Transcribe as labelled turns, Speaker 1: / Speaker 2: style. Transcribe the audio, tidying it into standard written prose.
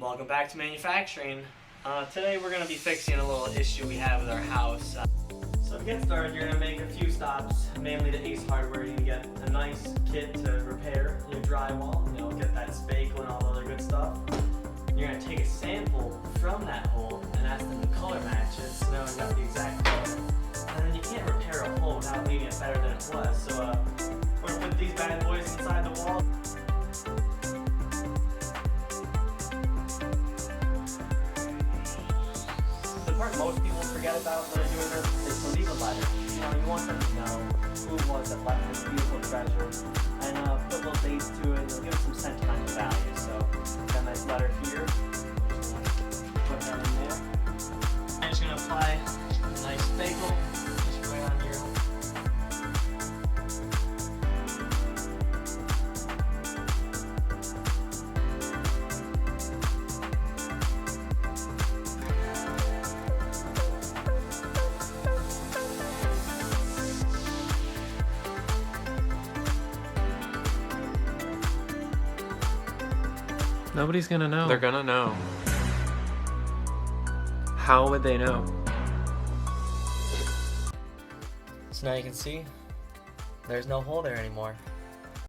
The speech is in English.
Speaker 1: Welcome back to manufacturing. Today we're going to be fixing a little issue we have with our house. So to get started, you're going to make a few stops, mainly to Ace Hardware. You can get a nice kit to repair your drywall, get that spackle and all the other good stuff. You're going to take a sample from that hole and ask them to color match it so now we've got the exact color. And then you can't repair a hole without leaving it better than it was. So we're going to put these bad boys inside the wall. The part most people forget about when they're doing this is to leave a letter. You want them to know who it was that left this beautiful treasure and put little dates to it and give it some sentimental value. So, got a nice letter here. Put that in there. I'm just going to apply a nice spackle just right on your.
Speaker 2: Nobody's gonna know.
Speaker 3: They're gonna know.
Speaker 2: How would they know?
Speaker 1: So now you can see there's no hole there anymore.